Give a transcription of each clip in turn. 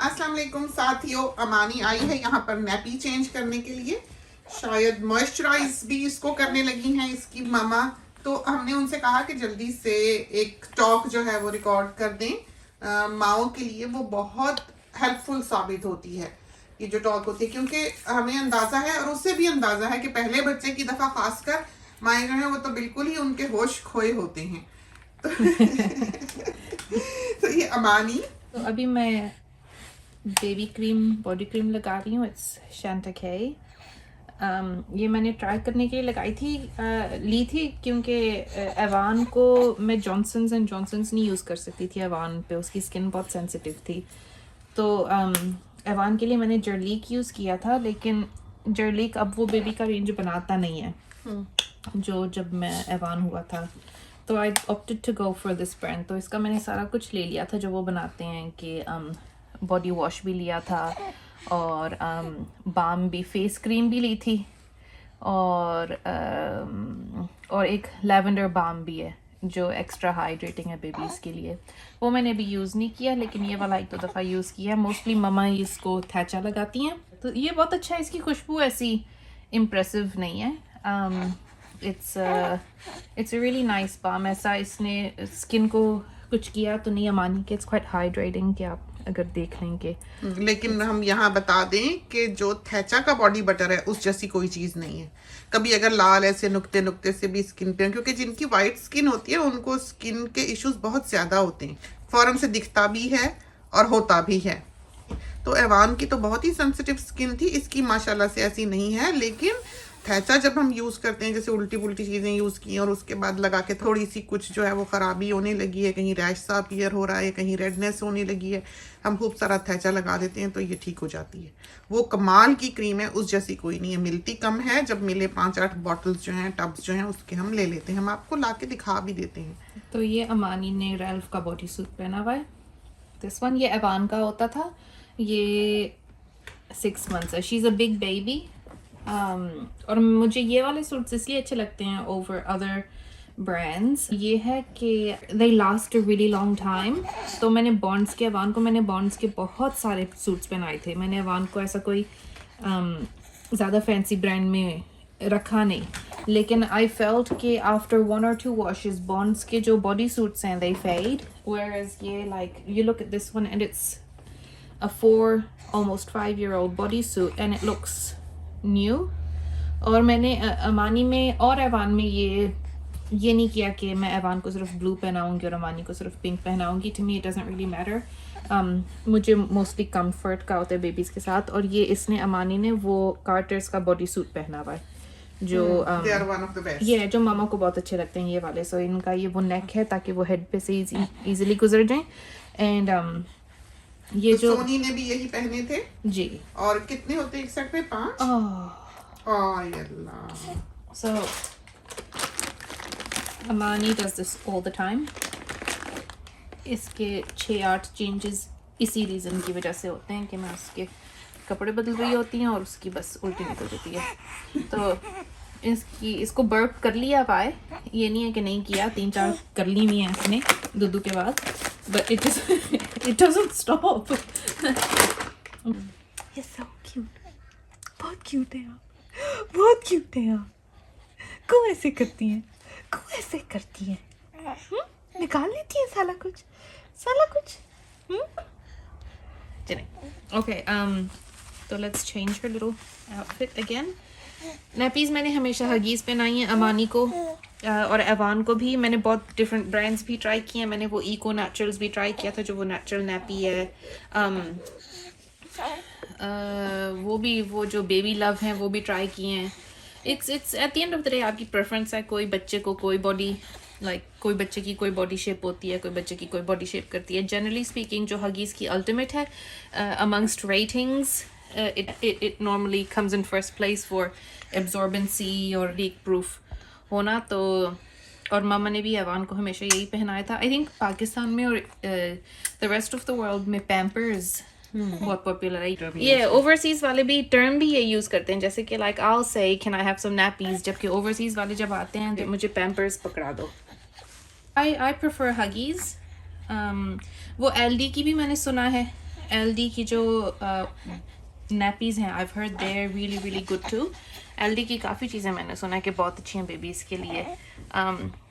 अस्सलाम वालेकुम साथियों, अमानी आई है यहाँ पर नैपी चेंज करने के लिए। शायद मॉइस्चराइज भी इसको करने लगी हैं इसकी मामा। तो हमने उनसे कहा कि जल्दी से एक टॉक जो है वो रिकॉर्ड कर दें। माओ के लिए वो बहुत हेल्पफुल साबित होती है ये जो टॉक होती है, क्योंकि हमें अंदाजा है और उससे भी अंदाजा है कि पहले बच्चे की दफा खासकर माएँ जो है वो तो बिल्कुल ही उनके होश खोए होते हैं। तो ये अमानी तो अभी मैं बेबी क्रीम बॉडी क्रीम लगा रही हूँ। इट्स शैंटाके। ये मैंने ट्राई करने के लिए लगाई थी, ली थी, क्योंकि एवान को मैं जॉनसन्स एंड जॉनसन्स नहीं यूज़ कर सकती थी। एवान पे उसकी स्किन बहुत सेंसिटिव थी, तो एवान के लिए मैंने जर्लीक यूज़ किया था। लेकिन जर्लीक अब वो बेबी का रेंज बनाता नहीं है जो जब मैं एवान हुआ था। तो I opted to go for this brand. तो इसका मैंने सारा कुछ ले लिया था जो वो बनाते हैं, कि बॉडी वॉश भी लिया था और बाम भी, फेस क्रीम भी ली थी, और एक लेवेंडर बाम भी है जो एक्स्ट्रा हाइड्रेटिंग है बेबीज़ के लिए। वो मैंने अभी यूज़ नहीं किया, लेकिन ये वाला एक दो दफ़ा यूज़ किया। मोस्टली ममा इसको थैचा लगाती हैं, तो ये बहुत अच्छा है। इसकी खुशबू ऐसी इम्प्रेसिव नहीं है। It's a really nice balm. ऐसा इसने स्किन को कुछ किया तो नहीं अमानी के। इट्स क्वाइट हाइड्रेटिंग कि आप अगर देख लेंगे। लेकिन हम यहाँ बता दें कि जो थैचा का बॉडी बटर है उस जैसी कोई चीज़ नहीं है। कभी अगर लाल ऐसे नुक्ते नुक्ते से भी स्किन पे, क्योंकि जिनकी वाइट स्किन होती है उनको स्किन के इश्यूज बहुत ज़्यादा होते हैं, फौरन से दिखता भी है और होता भी है। तो एवान की तो बहुत ही सेंसिटिव स्किन थी, इसकी माशाल्लाह से ऐसी नहीं है। लेकिन थैचा जब हम यूज़ करते हैं, जैसे उल्टी पुल्टी चीज़ें यूज़ की और उसके बाद लगा के थोड़ी सी कुछ जो है वो ख़राबी होने लगी है, कहीं रैश सा अपीयर हो रहा है, कहीं रेडनेस होने लगी है, हम खूब सारा थैचा लगा देते हैं तो ये ठीक हो जाती है। वो कमाल की क्रीम है, उस जैसी कोई नहीं है। मिलती कम है, जब मिले 5-8 बॉटल्स जो हैं, टब्स जो हैं, उसके हम ले लेते हैं। हम आपको ला के दिखा भी देते हैं। तो ये अमानी ने रैल्फ का बॉडी सूट पहना हुआ है। दिस वन, ये एवान का होता था। ये 6 months है। She is a big baby. और मुझे ये वाले सूट्स इसलिए अच्छे लगते हैं ओवर अदर ब्रांड्स, ये है कि they last a really long time. तो मैंने बॉन्ड्स के, एवान को मैंने बॉन्ड्स के बहुत सारे सूट्स पहनाए थे। मैंने एवान को ऐसा कोई ज़्यादा फैंसी ब्रांड में रखा नहीं, लेकिन आई फेल्ट कि आफ्टर 1 or 2 वॉशेस बॉन्ड्स के जो बॉडी सूट्स हैं दे फेड, व्हेयरएज ये like you look at this one and it's a 4 almost 5-year-old bodysuit and it looks new। और मैंने अमानी में और एवान में ये नहीं किया कि मैं एवान को सिर्फ ब्लू पहनाऊंगी और अमानी को सिर्फ पिंक पहनाऊंगी। To me it doesn't really matter. मुझे मोस्टली कंफर्ट का होता है बेबीज़ के साथ। और ये इसने अमानी ने वो कार्टर्स का बॉडी सूट पहना हुआ है जो They are one of the best. ये जो मामा को बहुत अच्छे लगते हैं ये वाले। सो इनका ये वो नेक है ताकि वो हेड पे से इजीली गुजर जाएं। एंड ये तो जो सोनी ने भी यही पहने थे जी। और कितने होते हैं एक सेट पे? 5। अल्लाह। So Amani does this all the time। इसके 6-8 चेंजेस इसी रीज़न की वजह से होते हैं कि मैं उसके कपड़े बदल रही होती हैं और उसकी बस उल्टी निकल जाती है। तो इसको बर्प कर लिया पाए, ये नहीं है कि नहीं किया, 3-4 कर ली हुई हैं इसने दूध के बाद, but it doesn't stop। You're so cute। बहुत क्यूट है आप, बहुत क्यूट है आप। क्यों ऐसे करती हैं, क्यों ऐसे करती हैं? निकाल लेती हैं साला कुछ। चलें ओके। तो let's change her little outfit again. Nappies मैंने हमेशा हगीज़ पहनाई हैं अमानी को और एवान को भी। मैंने बहुत डिफरेंट ब्रांड्स भी ट्राई किए हैं। मैंने वो इको नेचुरल्स भी ट्राई किया था जो वो नेचुरल नैपी है। वो जो बेबी लव हैं वो भी ट्राई किए हैं। It's at the end of the day आपकी प्रेफरेंस है। कोई बच्चे को कोई बॉडी कोई बच्चे की कोई बॉडी शेप होती है, कोई बच्चे की कोई बॉडी शेप करती है। जनरली स्पीकिंग जो हगीज़ की अल्टीमेट है amongst ratings, it normally comes in first place for absorbency और leak proof होना। तो और मामा ने भी एवान को हमेशा यही पहनाया था। आई थिंक पाकिस्तान में और the rest of the world में पैम्पर्स बहुत पॉपुलर है। ये ओवरसीज वाले भी टर्म भी ये यूज़ करते हैं, जैसे कि like I will say can I have some nappies, जबकि ओवरसीज वाले जब आते हैं तो मुझे पैम्पर्स पकड़ा दो। I prefer Huggies. वो एलडी की भी मैंने सुना है एलडी की जो नैपीज हैं, I've heard they're really really good too. Aldi की काफ़ी चीज़ें मैंने सुना है कि बहुत अच्छी हैं बेबीज़ के लिए,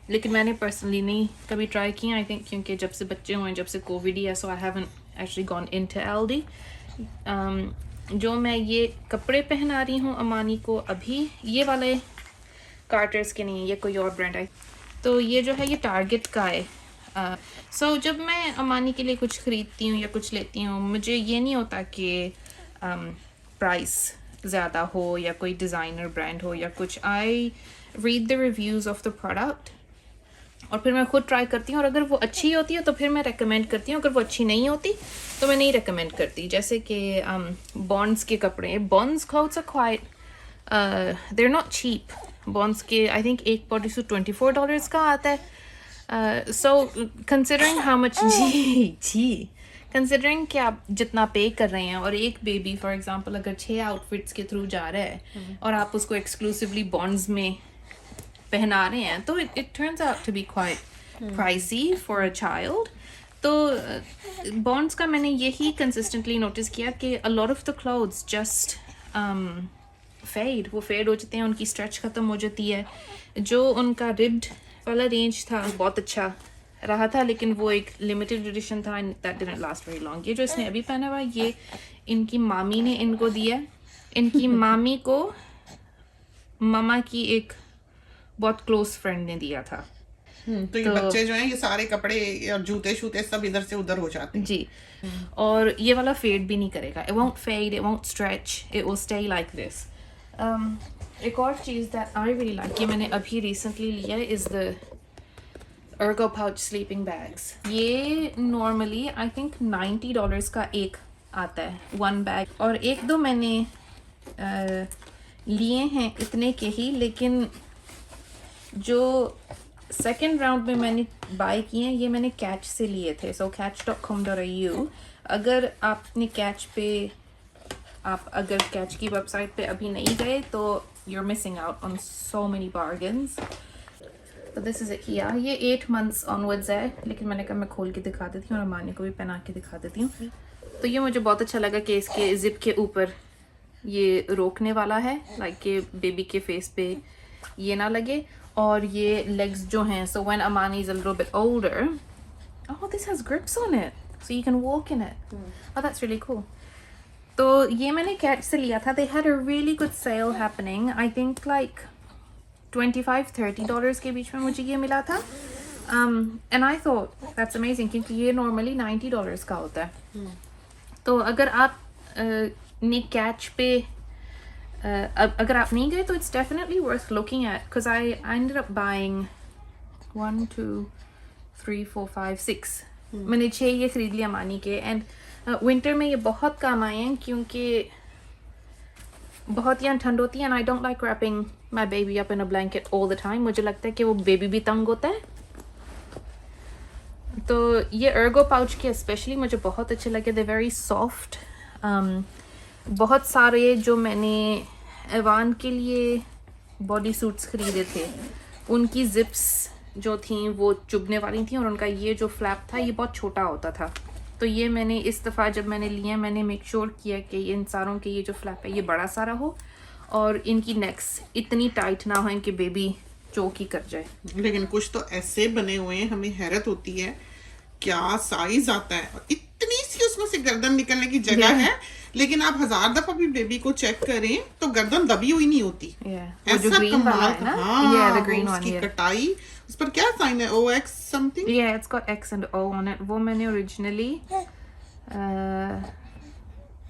लेकिन मैंने पर्सनली नहीं कभी ट्राई की आई थिंक, क्योंकि जब से बच्चे हुए हैं, जब से कोविड ही है, so I haven't actually gone into LD. जो मैं ये कपड़े पहना रही हूँ अमानी को अभी, ये वाले कार्टर्स के नहीं, ये कोई और ब्रांड है. तो ये जो है ये टारगेट का है. सो जब मैं अमानी के लिए कुछ ख़रीदती हूँ या कुछ लेती हूँ, मुझे ये नहीं होता कि प्राइस ज़्यादा हो या कोई डिज़ाइनर ब्रांड हो या कुछ. I read the reviews of the product और फिर मैं खुद ट्राई करती हूँ, और अगर वो अच्छी होती है तो फिर मैं रेकमेंड करती हूँ, अगर वो अच्छी नहीं होती तो मैं नहीं रेकमेंड करती. जैसे कि बॉन्ड्स के कपड़े, Bonds clothes are quite, they are not cheap. Bonds के आई थिंक एक बॉडी सूट $24 का आता है. सो कंसिडरिंग हाउ मच जी कंसिडरिंग कि आप जितना पे कर रहे हैं, और एक बेबी फॉर एग्जांपल अगर 6 आउटफिट्स के थ्रू जा रहा है और आप उसको एक्सक्लूसिवली बॉन्ड्स में पहना रहे हैं, तो it turns out to be quite pricey for a child. तो बॉन्ड्स का मैंने यही कंसिस्टेंटली नोटिस किया कि a lot of the clothes just वो फेड हो जाते हैं, उनकी स्ट्रेच ख़त्म हो जाती है. जो उनका रिब्ड वाला रेंज था बहुत अच्छा रहा था, लेकिन वो एक लिमिटेड एडिशन था and that didn't last very long. ये जो इसने अभी पहना हुआ, ये इनकी मामी ने इनको दिया. इनकी मामी को मामा की एक बहुत क्लोज फ्रेंड ने दिया था. तो ये बच्चे जो हैं ये सारे कपड़े और जूते शूते सब इधर से उधर हो जाते हैं जी. और ये वाला फेड भी नहीं करेगा. It won't fade, it won't stretch, it will stay like this. एक और चीज़ दैट आई रियली लाइक, ये मैंने अभी रिसेंटली लिया है, is the Ergo pouch sleeping bags. ये नॉर्मली आई थिंक $90 का एक आता है, 1 बैग. और एक दो मैंने लिए हैं इतने के ही, लेकिन जो सेकेंड राउंड में मैंने बाय किए हैं ये मैंने कैच से लिए थे. सो catch.com.au. अगर आपने कैच पे अगर कैच की वेबसाइट पे अभी नहीं गए तो you're missing out on so many bargains. तो दिस इज़ किया. ये 8 months ऑनवर्ड्स है, लेकिन मैंने कहा मैं खोल के दिखा देती हूँ और अमानी को भी पहना के दिखा देती हूँ. तो ये मुझे बहुत अच्छा लगा कि इसके जिप के ऊपर ये रोकने वाला है, लाइक कि बेबी के फेस पे ये ना लगे. और ये लेग्स जो हैं, so when Amani is a little bit older, oh this has grips on it so you can walk in it. Oh that's really cool. तो ये मैंने कैच से लिया था. They had a really good sale happening. I think like $25-30 के बीच में मुझे ये मिला था. And I thought that's amazing, क्योंकि ये नॉर्मली $90 का होता है. तो अगर आप ने कैच पे अगर आप नहीं गए तो it's definitely worth looking at, because I ended up buying 1 2 3 4 5 6 मैंने 6 ये खरीद लिया अमानी के. एंड विंटर में ये बहुत काम आए हैं, क्योंकि बहुत यहाँ ठंड होती है. And I don't like wrapping my baby up in a blanket all the time. मुझे लगता है कि वो बेबी भी तंग होता है. तो ये अर्गो पाउच के स्पेशली मुझे बहुत अच्छे लगे. They very soft. बहुत सारे जो मैंने एवान के लिए बॉडी सूट्स खरीदे थे, उनकी जिप्स जो थी वो चुभने वाली थी, और उनका ये जो फ्लैप था ये बहुत छोटा होता था. तो ये मैंने इस दफ़ा जब मैंने लिए, मैंने मेक श्योर किया कि इन सारों के ये जो फ्लैप है ये बड़ा सारा हो, और इनकी नेक्स इतनी टाइट ना हो कि बेबी चोक ही कर जाए. लेकिन कुछ तो ऐसे बने हुए हैं, हमें हैरत होती है क्या साइज आता है. और इतनी सी उसमें से गर्दन निकलने की जगह है, लेकिन आप 1000 दफा भी बेबी को चेक करें तो गर्दन दबी हुई नहीं होती. वो जो ग्रीन वाला है ना, हाँ, the green one, उसकी yeah. कटाई, उस पर क्या साइन है, OX something. Yeah, it's got X and O on it. वो मैंने ओरिजिनली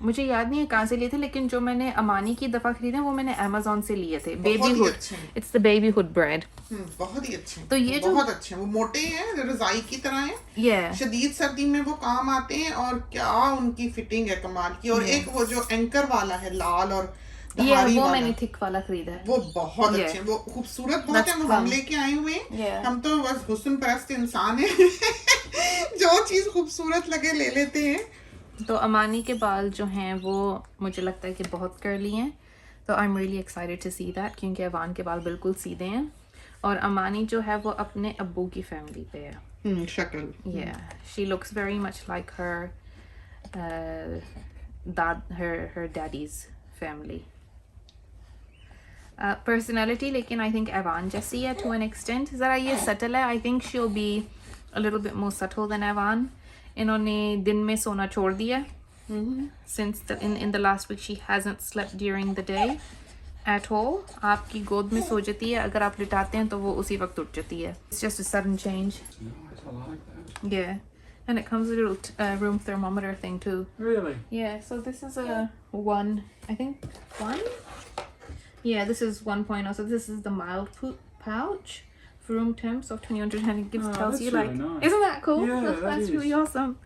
मुझे याद नहीं है कहाँ से लिए थे, लेकिन जो मैंने अमानी की दफ़ा खरीदे वो मैंने Amazon से लिए थे. Babyhood, it's the babyhood brand. बहुत ही अच्छे. तो ये जो बहुत अच्छे हैं, वो मोटे हैं, रजाई की तरह हैं. Yeah. शदीद सर्दी में वो काम आते हैं, और क्या उनकी फिटिंग है कमाल की. और एक वो जो एंकर वाला है लाल और धारी वो वाला, मैंने थिक वाला खरीदा है. वो बहुत अच्छे हैं, वो खूबसूरत बहुत है. वो हम लेके आए हुए हैं. हम तो बस हुस्न परस्त इंसान हैं. जो चीज खूबसूरत लगे ले लेते हैं. तो अमानी के बाल जो हैं वो मुझे लगता है कि बहुत कर्ली हैं. तो I am really excited to see that, क्योंकि अवान के बाल बिल्कुल सीधे हैं, और अमानी जो है वो अपने अब्बू की फैमिली पे है. शक्ल. Yeah, she looks very much like her her daddy's family. Personality, लेकिन I think Evan जैसी है to an extent. ज़रा ये subtle है. I think she'll be a little bit more subtle than Evan. इन्होंने दिन में सोना छोड़ दिया. Since in the last week she hasn't slept during the day at all. आपकी गोद में सो जाती है. अगर आप लिटाते हैं तो वो उसी वक्त उठ जाती है. It's just a sudden change. Nice, I like that. Yeah. And it comes with a little room thermometer thing too. Really? Yeah, so this is a 1, I think 1? Yeah, this is 1.0. So this is the mild pouch for room temps of 2100, and it tells that's you really like, nice. isn't that cool? Yeah, that's that is. really awesome.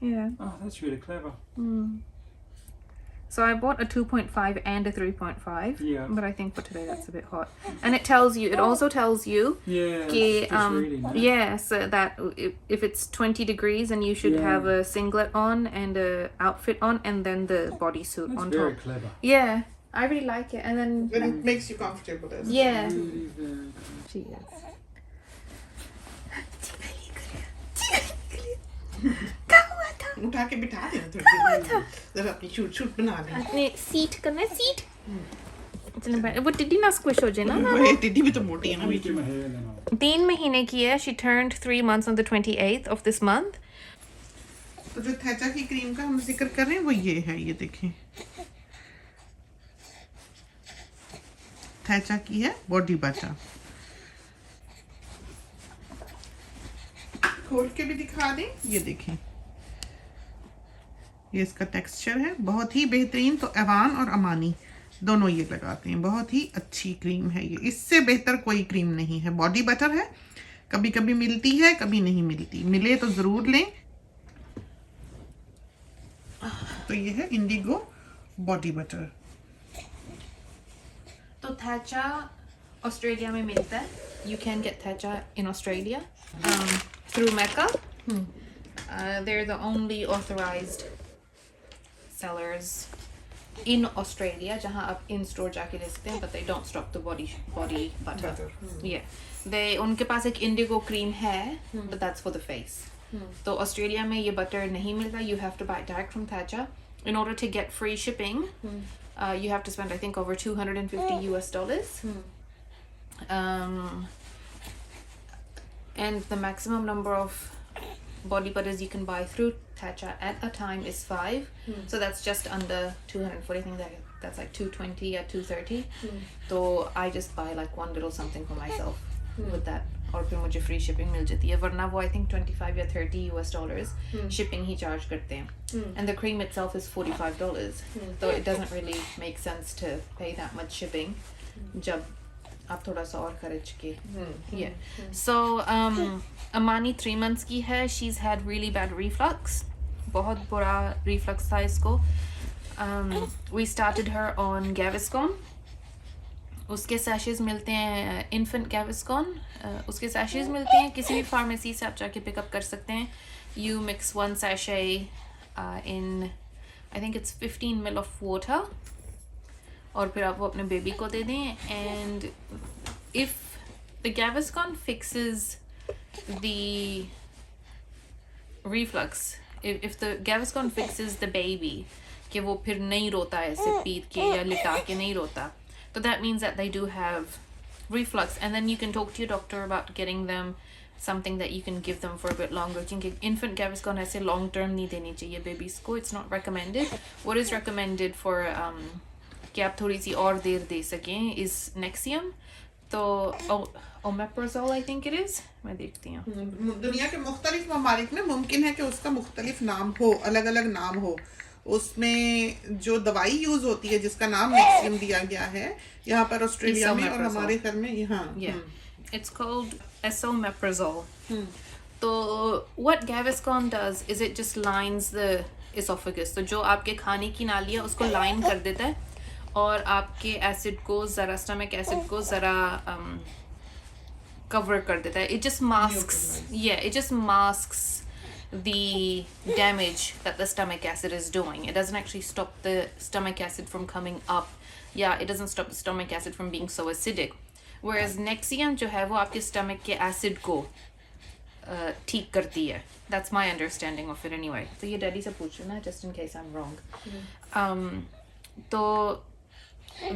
Yeah. Oh, that's really clever. So I bought a 2.5 and a 3.5. Yeah. But I think for today that's a bit hot. And it tells you, it also tells you Yeah, कि, just reading that. yes, that if it's 20 degrees and you should Yeah. have a singlet on and a outfit on and then the bodysuit That's on very top. clever. Yeah, I really like it. And then When it makes you comfortable. As yeah, Really very good. she is. उठा के बिठा देना थोड़ी देर जरा अपनी shoot बना ले अपने सीट करना सीट चलो बैठ वो टिड्डी ना स्क्विश हो जाए ना वही टिड्डी भी तो मोटी है ना Let me बीच do में my hair then I'll... 3 महीने की है she turned 3 months on the 28th of this month. तो जो थैचा की क्रीम का हम जिक्र कर रहे हैं वो ये है, ये देखें थैचा की है बॉडी बटर. खोल के भी दिखा दें, ये देखें ये इसका टेक्सचर है बहुत ही बेहतरीन. तो एवान और अमानी दोनों ये लगाते हैं, बहुत ही अच्छी क्रीम है ये, इससे बेहतर कोई क्रीम नहीं है. बॉडी बटर है, कभी कभी मिलती है कभी नहीं मिलती, मिले तो ज़रूर लें. तो ये है इंडिगो बॉडी बटर. तो थैचा ऑस्ट्रेलिया में मिलता है. You can get Thecha in Australia through Mecca. They're the only authorized sellers in Australia जहाँ आप in store जाके ले सकते हैं, but they don't stock the body butter. Yeah, they उनके पास एक indigo cream है, but that's for the face. तो ऑस्ट्रेलिया में ये बटर नहीं मिलता. You have to buy it direct from Thecha. In order to get free shipping, you have to spend I think over $250 US. And the maximum number of body butters you can buy through Thecha at a time is 5. So that's just under 240. I think that's like 220 or 230. So I just buy like one little something for myself with that. और फिर मुझे free shipping मिल जाती है. वरना वो I think 25 or 30 US shipping he charge करते हैं. And the cream itself is $45. So it doesn't really make sense to pay that much shipping जब आप थोड़ा सा और खर्च के. Yeah. So Amani 3 months की है. She's had really bad reflux. बहुत बुरा reflux था इसको. We started her on Gaviscon. उसके सैशेज मिलते हैं इन्फेंट Gaviscon. उसके सैशेज मिलते हैं किसी भी फार्मेसी से आप जाके पिकअप कर सकते हैं. You mix 1 sachet in I think it's 15 ml of water. और फिर आप वो अपने बेबी को दे दें. And if the Gaviscon fixes the reflux, if the Gaviscon fixes the baby कि वो फिर नहीं रोता ऐसे पीट के या लिटा के नहीं रोता, so that means that they do have reflux. And then you can talk to your doctor about getting them something that you can give them for a bit longer. क्योंकि infant Gaviscon ऐसे long term नहीं देनी चाहिए babies को. It's not recommended. What is recommended for कि आप थोड़ी सी और देर दे सकें is Nexium. तो Omeprazole I think it is. मैं देखती हूँ. दुनिया के मुख्तलिफ ममालिक में मुमकिन है कि उसका मुख्तलिफ नाम हो, अलग अलग नाम हो. उसमें जो दवाई यूज होती है जिसका नाम नेक्सियम दिया गया है यहाँ पर ऑस्ट्रेलिया में और हमारे घर में यहाँ. It's called esomeprazole. तो what Gaviscon does is it just lines the esophagus. तो जो आपके खाने की नाली है उसको लाइन कर देता है और आपके एसिड को ज़रा स्टमक एसिड को ज़रा कवर कर देता है. It just masks the damage that the stomach acid is doing. It doesn't actually stop the stomach acid from coming up. Yeah, it doesn't stop the stomach acid from being so acidic. Whereas Nexium जो है वो आपके stomach के acid को ठीक करती है. That's my understanding of it anyway. तो ये डैडी से पूछ लेना just in case I'm wrong. तो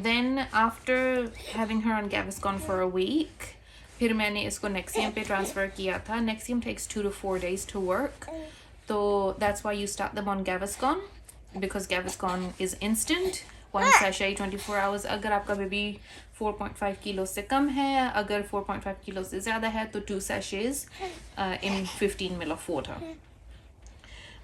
then after having her on Gaviscon for a week, फिर मैंने इसको Nexium पे transfer किया था. Nexium takes 2 to 4 days to work. So that's why you start them on Gaviscon, because Gaviscon is instant. One sachet 24 hours. अगर आपका baby 4.5 kilo से कम है, अगर 4.5 किलो से ज़्यादा है तो 2 sachets in 15 ml of water.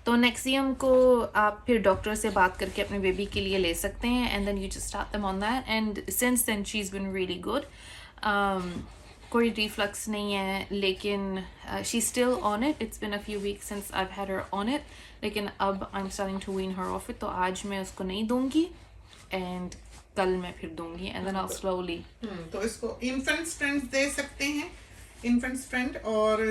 तो Nexium को आप फिर डॉक्टर से बात करके अपने बेबी के लिए ले सकते हैं, and then you just start them on that. And since then she's been really good. कोई reflux नहीं है, लेकिन she's still on it. It's been a few weeks since I've had her on it, लेकिन अब I'm starting to wean her off it. तो आज मैं उसको नहीं दूंगी, and कल मैं फिर दूंगी, and then I'll slowly. तो इसको इन्फेंट्स फ्रेंड दे सकते हैं, इन्फेंट्स फ्रेंड और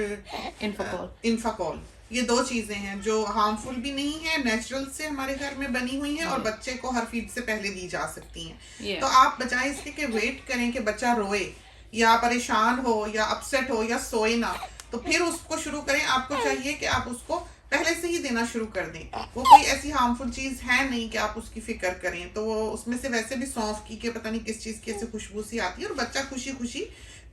इन्फाकॉल. ये 2 चीजें हैं जो हार्मफुल भी नहीं है, नेचुरल से हमारे घर में बनी हुई हैं और बच्चे को हर फीड से पहले दी जा सकती हैं. तो आप बजाय इसके कि वेट करें कि बच्चा रोए या परेशान हो या अपसेट हो या सोए ना, तो फिर उसको शुरू करें. आपको चाहिए कि आप उसको पहले से ही देना शुरू कर दें. वो कोई ऐसी हार्मफुल चीज है नहीं कि आप उसकी फिक्र करें. तो वो उसमें से वैसे भी सौंफ की के पता नहीं किस चीज की ऐसे खुशबू सी आती है और बच्चा खुशी खुशी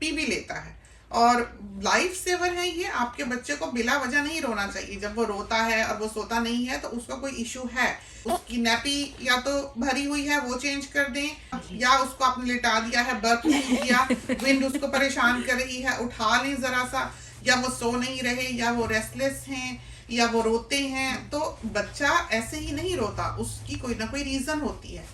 पी भी लेता है. और लाइफ सेवर है ये. आपके बच्चे को बिला वजह नहीं रोना चाहिए. जब वो रोता है और वो सोता नहीं है तो उसका कोई इशू है. उसकी नैपी या तो भरी हुई है वो चेंज कर दें, या उसको आपने लिटा दिया है, बर्फ किया, विंड उसको परेशान कर रही है, उठा लें जरा सा. या वो सो नहीं रहे, या वो रेस्टलेस हैं, या वो रोते हैं. तो बच्चा ऐसे ही नहीं रोता, उसकी कोई ना कोई रीजन होती है,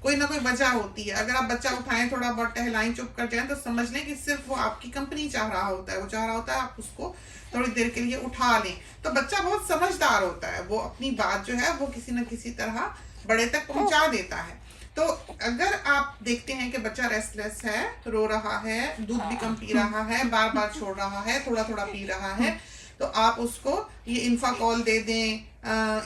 कोई ना कोई वजह होती है. अगर आप बच्चा उठाएं, थोड़ा बहुत टहलाएं, चुप कर जाएं, तो समझ लें कि सिर्फ वो आपकी कंपनी चाह रहा होता है. वो चाह रहा होता है आप उसको थोड़ी देर के लिए उठा लें. तो बच्चा बहुत समझदार होता है, वो अपनी बात जो है वो किसी न किसी तरह बड़े तक पहुंचा देता है. तो अगर आप देखते हैं कि बच्चा रेस्टलेस है, रो रहा है, दूध भी कम पी रहा है, बार बार छोड़ रहा है, थोड़ा थोड़ा पी रहा है, तो आप उसको ये इन्फाकॉल दे दें,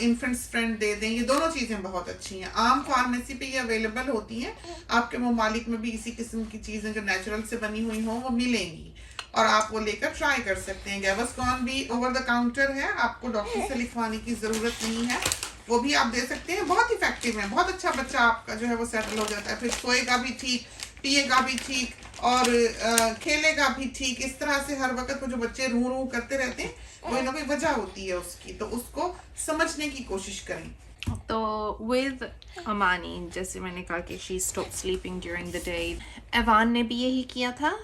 इन्फेंट्स फ्रेंड दे दें. ये दोनों चीज़ें बहुत अच्छी हैं. आम फार्मेसी पे ये अवेलेबल होती हैं. आपके ममालिक में भी इसी किस्म की चीज़ें जो नेचुरल से बनी हुई हों वो मिलेंगी और आप वो लेकर ट्राई कर सकते हैं. गैवस्कॉन भी ओवर द काउंटर है, आपको डॉक्टर से लिखवाने की ज़रूरत नहीं है. वो भी आप दे सकते हैं. बहुत इफेक्टिव है, बहुत अच्छा बच्चा आपका जो है वो सेटल हो जाता है. फिर सोएगा भी ठीक, पिएगा भी ठीक और खेलेगा भी ठीक. इस तरह से हर वक्त वो जो बच्चे रू रू करते रहते हैं, कोई ना कोई वजह होती है उसकी, तो उसको समझने की कोशिश करें. तो with Amani, जैसे मैंने कहा कि she stopped sleeping during the day. Evan ने भी यही किया था.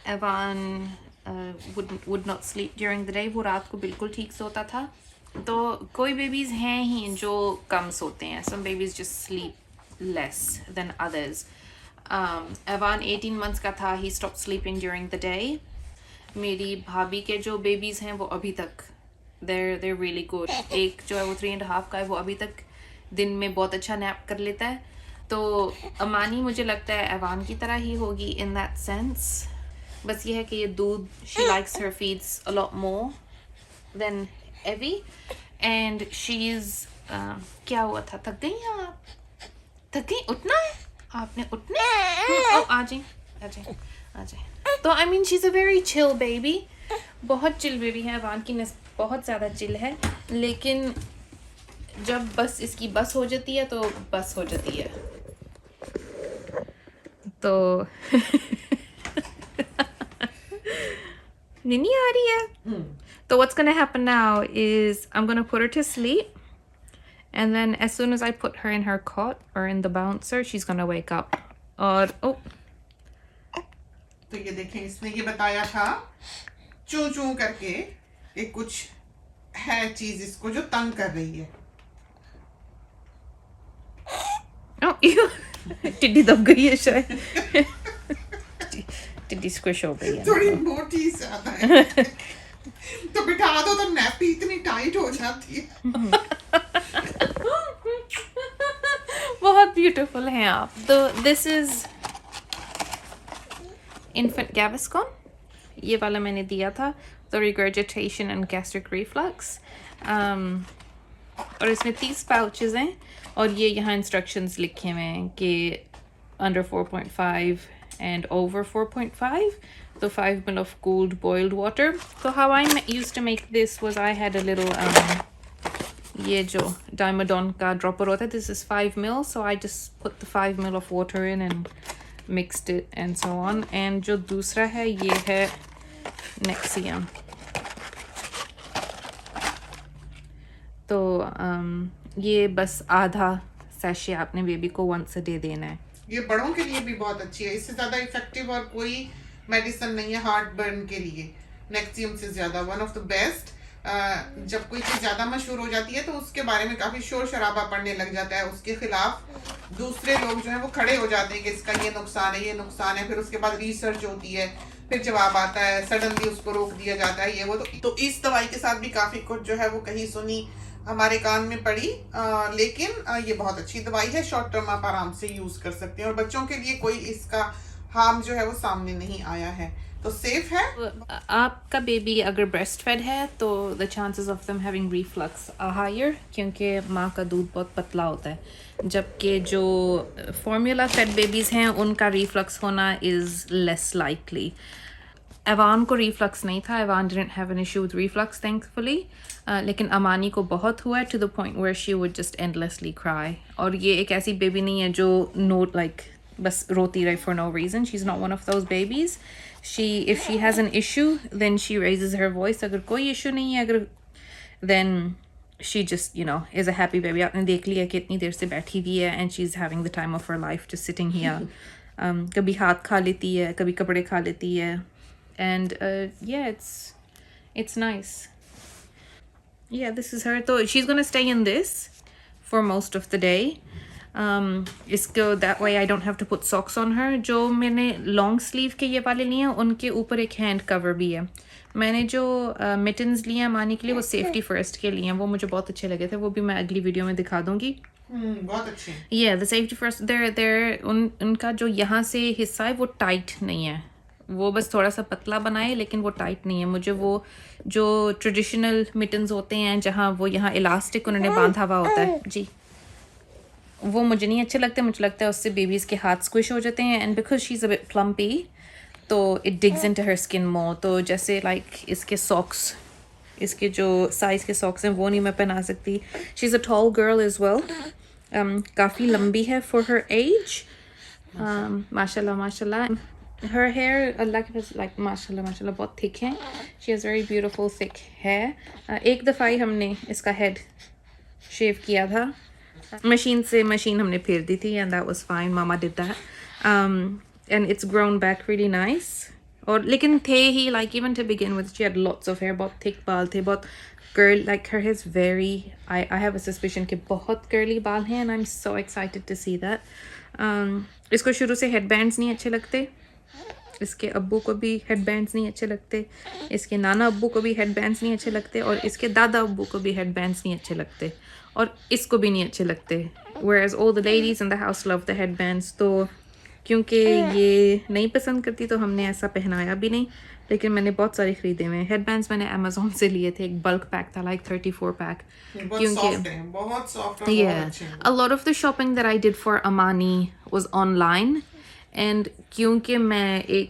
Evan would not sleep during the day. वो रात को बिल्कुल ठीक सोता था. तो कोई बेबीज़ हैं ही जो कम सोते हैं. Some babies just sleep less than others. Evan 18 months का था. He stopped sleeping during the day. मेरी भाभी के जो बेबीज़ हैं वो अभी तक they're really good. एक जो है वो 3.5 का है, वो अभी तक दिन में बहुत अच्छा नैप कर लेता है. तो अमानी मुझे लगता है एवान की तरह ही होगी in that sense. बस ये है कि ये दूध she likes her feeds a lot more than Evie. And she's क्या हुआ था, थक गई हैं आप? थक गई? उठना है आपने, उठना है. आ जाए आ जाए आ जाए. तो I mean she's a very chill baby. बहुत चिल बेबी है. एवान की नस्ल बहुत ज़्यादा चिल है, लेकिन जब बस इसकी बस हो जाती है तो बस हो जाती है. तो निनी आ रही है. So what's gonna happen now is I'm gonna put her to sleep, and then as soon as I put her in her cot or in the bouncer, she's gonna wake up. और तो ये देखें, इसने ये बताया था चू चू करके कि कुछ है चीज इसको जो तंग कर रही है. टिड्डी दब गई है शायद. टिड्डी स्क्विश हो गई है. थोड़ी मोटी ज्यादा है. तो बिठा दो तो नैपी इतनी टाइट हो जाती है. बहुत ब्यूटीफुल हैं आप. तो दिस इज इन्फेंट गैविस्कॉन. ये वाला मैंने दिया था. तो रिगर्जिटेशन एंड गैस्ट्रिक रिफ्लक्स. और इसमें 30 पाउचेस हैं और ये यहाँ इंस्ट्रक्शंस लिखे हुए हैं कि under 4.5 and over 4.5. So 5 ml of cooled boiled water. So how I used to make this was I had a little ये जो Dimodon का dropper होता है, this is 5 ml, so I just put the 5 ml of water in and mixed it and so on. And जो दूसरा है ये है Nexium. तो ये बस आधा सैशे आपने बेबी को वंस अ डे देना है. ये बड़ों के लिए भी बहुत अच्छी है, इससे ज्यादा इफेक्टिव और कोई मेडिसिन नहीं है हार्ट बर्न के लिए. नेक्सियम से ज्यादा वन ऑफ द बेस्ट. जब कोई चीज ज्यादा मशहूर हो जाती है तो उसके बारे में काफी शोर शराबा पड़ने लग जाता है, उसके खिलाफ दूसरे लोग जो है वो खड़े हो जाते हैं कि इसका ये नुकसान है, ये नुकसान है. फिर उसके बाद रिसर्च होती है, फिर जवाब आता है, सडनली उसको रोक दिया जाता है, ये वो. तो इस दवाई के साथ भी काफी कुछ जो है वो कहीं सुनी हमारे कान में पड़ी. लेकिन ये बहुत अच्छी दवाई है, शॉर्ट टर्म आप आराम से यूज कर सकते हैं और बच्चों के लिए कोई इसका हार्म जो है वो सामने नहीं आया है, तो सेफ है. आपका बेबी अगर ब्रेस्ट फेड है तो the chances of them having reflux are higher, क्योंकि माँ का दूध बहुत पतला होता है, जबकि जो फॉर्मूला फेड बेबीज़ हैं उनका रिफ्लक्स होना इज़ लेस लाइकली. एवान को रिफ्लक्स नहीं था, Evan didn't have an issue with reflux thankfully, लेकिन अमानी को बहुत हुआ to the point where she would just endlessly cry. और ये एक ऐसी बेबी नहीं है जो नोट लाइक बस रोती रहे for no reason. She is not one of those babies. If she has an issue, then she raises her voice. अगर कोई issue नहीं है, अगर then she just, you know, is a happy baby. आपने देख लिया कि इतनी देर से बैठी हुई है and she's having the time of her life just sitting here. कभी हाथ खा लेती है, कभी कपड़े खा लेती है, and yeah, it's nice. Yeah, this is her. So she's gonna stay in this for most of the day. इसको that way I don't have to put socks on her. जो मैंने लॉन्ग स्लीव के ये वाले लिए हैं उनके ऊपर एक हैंड कवर भी है. मैंने जो मिटन्स लिए हैं मानी के लिए वो सेफ्टी फर्स्ट के लिए हैं, वो मुझे बहुत अच्छे लगे थे, वो भी मैं अगली वीडियो में दिखा दूंगी. बहुत अच्छे. Yeah, the safety first. उनका जो यहाँ से हिस्सा है वो टाइट नहीं है, वो बस थोड़ा सा पतला बना है लेकिन वो टाइट नहीं है. मुझे वो जो ट्रेडिशनल मिटन्स होते हैं जहाँ वो यहाँ इलास्टिक उन्होंने बांधा हुआ होता है जी, वो मुझे नहीं अच्छे लगते. मुझे लगता है उससे बेबीज़ के हाथ स्क्विश हो जाते हैं, and because she is a bit plumpy तो it digs into her skin more. तो जैसे लाइक इसके सॉक्स, इसके जो साइज़ के सॉक्स हैं वो नहीं मैं पहना सकती. She is a tall girl as well, काफ़ी लंबी है फॉर हर एज. माशाल्लाह माशाल्लाह. हर हेयर अल्लाह के पास लाइक माशाल्लाह माशाल्लाह बहुत थिक है. She has very beautiful thick hair. एक दफ़ा ही हमने इसका हेड शेव किया था, मशीन हमने फेर दी थी, एंड दैट वाज फाइन. मामा did that and it's grown back really nice. और लेकिन थे ही like even to begin with she had lots of hair, बहुत थिक बाल थे, बहुत girl like her has very I have a suspicion कि बहुत कर्ली बाल हैं, and I am so excited to see that. इसको शुरू से हेडबैंड्स नहीं अच्छे लगते, इसके अब्बू को भी हेडबैंड्स नहीं अच्छे लगते, इसके नाना अब्बू को भी हेडबैंड्स नहीं अच्छे लगते, और इसके दादा अब्बू को भी हेडबैंड्स नहीं अच्छे लगते, और इसको भी नहीं अच्छे लगते. whereas all the ladies in the house love the headbands. तो क्योंकि ये नहीं पसंद करती तो हमने ऐसा पहनाया भी नहीं, लेकिन मैंने बहुत सारे ख़रीदे हुए हेडबैंड्स. मैंने अमेज़ॉन से लिए थे, एक बल्क पैक था लाइक 34 पैक, क्योंकि बहुत soft a lot of the shopping that I did for Amani was online. And क्योंकि मैं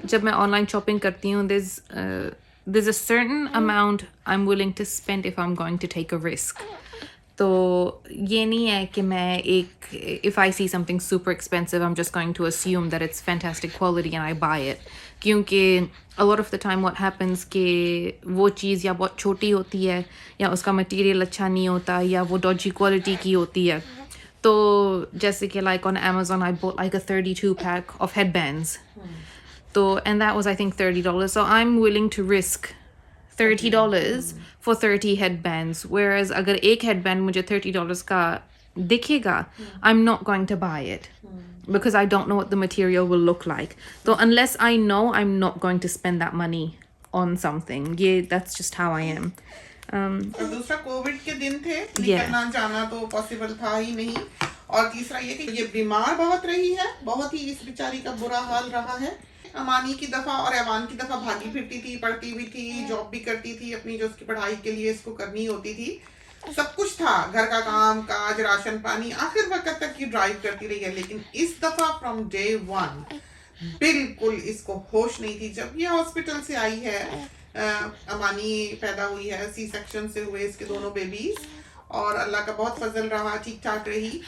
जब मैं ऑनलाइन शॉपिंग करती हूँ there's a certain amount I'm willing to spend if I'm going to take a risk. तो ये नहीं है कि मैं if I see something super expensive I'm just going to assume that it's fantastic quality and I buy it. क्योंकि a lot of the time what happens कि वो चीज़ या बहुत छोटी होती है, या उसका मटेरियल अच्छा नहीं होता, या वो dodgy quality की होती है. तो जैसे कि like on Amazon I bought like a 32 pack of headbands. तो and that was I think $30. So I'm willing to risk $30 for 30 headbands. Whereas अगर एक headband मुझे $30 का दिखेगा, I'm not going to buy it because I don't know what the material will look like. So unless I know, I'm not going to spend that money on something. Yeah, that's just how I am. और दूसरा Covid के दिन थे, निकलना जाना तो possible था ही नहीं. और तीसरा ये कि ये बीमार बहुत रही है, बहुत ही इस बेचारी का बुरा हाल रहा है. अमानी की दफा और एवान की दफा भागी फिरती थी, पढ़ती भी थी, जॉब भी करती थी, अपनी जो उसकी पढ़ाई के लिए इसको करनी होती थी, सब कुछ था, घर का काम काज, राशन पानी, आखिर वक्त तक की ड्राइव करती रही है. लेकिन इस दफा फ्रॉम डे 1 बिल्कुल इसको होश नहीं थी जब ये हॉस्पिटल से आई है। अमानी पैदा हुई है, सी सेक्शन से हुए इसके दोनों बेबीज, और अल्लाह का बहुत फजल रहा, ठीक ठाक रही।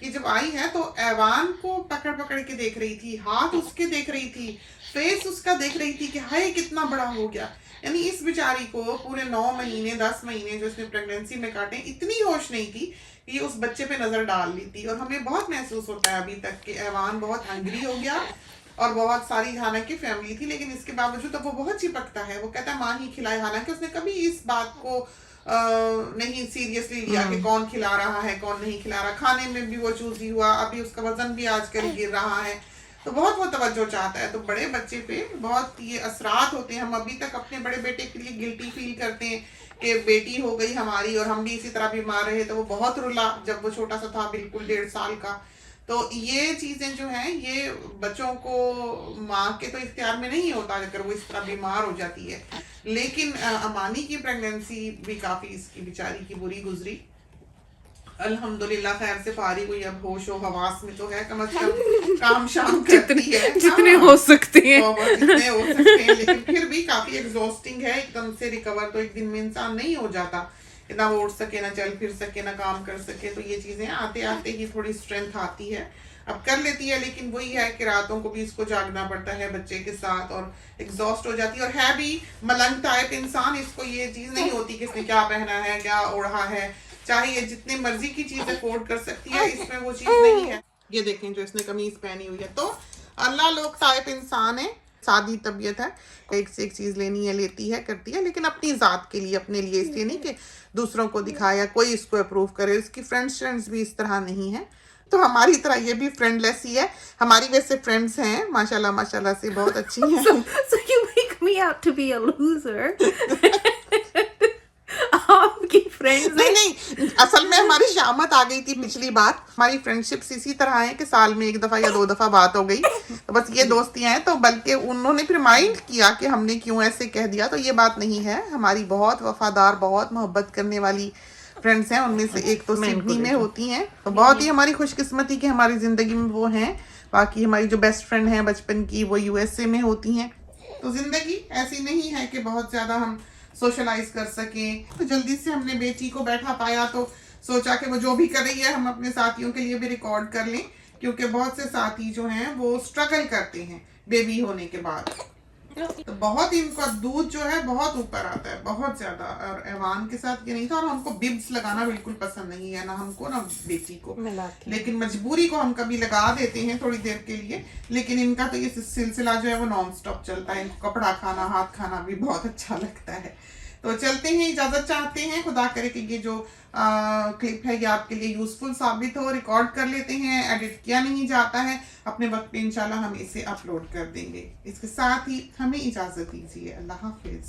ये जब आई है तो ऐवान को पकड़ पकड़ के देख रही थी, हाथ उसके देख रही थी, फेस उसका देख रही थी कि हाय कितना बड़ा हो गया। यानी इस बेचारी को पूरे 9 महीने 10 महीने जो इसने प्रेगनेंसी में काटे, इतनी होश नहीं थी कि ये उस बच्चे पे नजर डाल ली थी। और हमें बहुत महसूस होता है अभी तक कि ऐवान बहुत हंग्री हो गया, और बहुत सारी हालांकि की फैमिली थी, लेकिन इसके बावजूद अब वो बहुत चिपकता है। वो कहता है माँ ही खिलाए, हालांकि उसने कभी इस बात को नहीं सीरियसली लिया कि कौन खिला रहा है कौन नहीं खिला रहा। खाने में भी वो चूजी हुआ, अभी उसका वजन भी आजकल गिर रहा है, तो बहुत वो तवज्जो चाहता है। तो बड़े बच्चे पे बहुत ये असरात होते हैं। हम अभी तक अपने बड़े बेटे के लिए गिल्टी फील करते हैं कि बेटी हो गई हमारी और हम भी इसी तरह बीमार रहे, तो वो बहुत रुला जब वो छोटा सा था, बिल्कुल 1.5 साल का। तो ये चीजें जो हैं ये बच्चों को माँ के तो इख्तियार में नहीं होता अगर वो इस तरह बीमार हो जाती है। लेकिन अमानी की प्रेगनेंसी भी काफी इसकी बेचारी की बुरी गुजरी। अल्हम्दुलिल्लाह खैर से फारिग हुई, अब होश हवास में तो है, कम से कम काम शाम करती है जितने हो सकते हैं। जितने हो सकते हैं, लेकिन फिर भी काफी एग्जॉस्टिंग है। एकदम से रिकवर तो एक दिन में इंसान नहीं हो जाता, ना वो उठ सके, ना चल फिर सके, ना काम कर सके। तो ये चीजें आते आते ही थोड़ी स्ट्रेंथ आती है, अब कर लेती है। लेकिन वही है कि रातों को भी इसको जागना पड़ता है बच्चे के साथ, और एग्जॉस्ट हो जाती है। और है भी मलंग टाइप इंसान, इसको ये चीज नहीं होती कि इसने क्या पहना है क्या ओढ़ा है, चाहे ये जितने मर्जी की चीज अफोर्ड कर सकती है, इसमें वो चीज नहीं है। ये देखें जो इसने कमीज पहनी हुई है, तो अल्लाह लोग टाइप इंसान है, सादी तबीयत है, एक से एक चीज लेनी है लेती है करती है, लेकिन अपनी जात के लिए, अपने लिए, इसलिए नहीं कि दूसरों को दिखाया कोई इसको अप्रूव करे। इसकी फ्रेंड्स भी इस तरह नहीं है, तो हमारी तरह ये भी फ्रेंडलेस ही है। हमारी वैसे फ्रेंड्स हैं माशाल्लाह से बहुत अच्छी हैं। So you make me out to be a loser. आपकी फ्रेंड्स नहीं, असल में हमारी शामत आ गई थी पिछली बार। हमारी फ्रेंडशिप्स इसी तरह है कि साल में 1 दफा या 2 दफा बात हो गई, तो बस ये दोस्तियां हैं। तो बल्कि उन्होंने फिर माइंड किया कि हमने क्यों ऐसे कह दिया, तो ये बात नहीं है। हमारी बहुत वफादार, बहुत मोहब्बत करने वाली फ्रेंड्स हैं, उनमें से एक तो सिडनी में होती हैं, तो बहुत ही हमारी खुशकिस्मती कि हमारी जिंदगी में वो हैं। बाकी हमारी जो बेस्ट फ्रेंड हैं बचपन की, वो USA में होती हैं। तो जिंदगी ऐसी नहीं है कि बहुत ज्यादा हम सोशलाइज कर सकें। तो जल्दी से हमने बेटी को बैठा पाया, तो सोचा कि वो जो भी कर रही है हम अपने साथियों के लिए भी रिकॉर्ड कर लें, क्योंकि बहुत से साथी जो हैं वो स्ट्रगल करते हैं बेबी होने के बाद। तो बहुत इनका दूध जो है बहुत ऊपर आता है, बहुत ज्यादा। और ऐवान के साथ ये नहीं था, और हमको बिब्स लगाना बिल्कुल पसंद नहीं है, ना हमको ना बेटी को, लेकिन मजबूरी को हम कभी लगा देते हैं थोड़ी देर के लिए। लेकिन इनका तो ये सिलसिला जो है वो नॉन स्टॉप चलता है। इनको कपड़ा खाना, हाथ खाना भी बहुत अच्छा लगता है। तो चलते हैं, इजाजत चाहते हैं। खुदा करे कि ये जो क्लिप है ये आपके लिए यूजफुल साबित हो। रिकॉर्ड कर लेते हैं, एडिट किया नहीं जाता है, अपने वक्त पे इंशाल्लाह हम इसे अपलोड कर देंगे। इसके साथ ही हमें इजाजत दीजिए। अल्लाह हाफिज।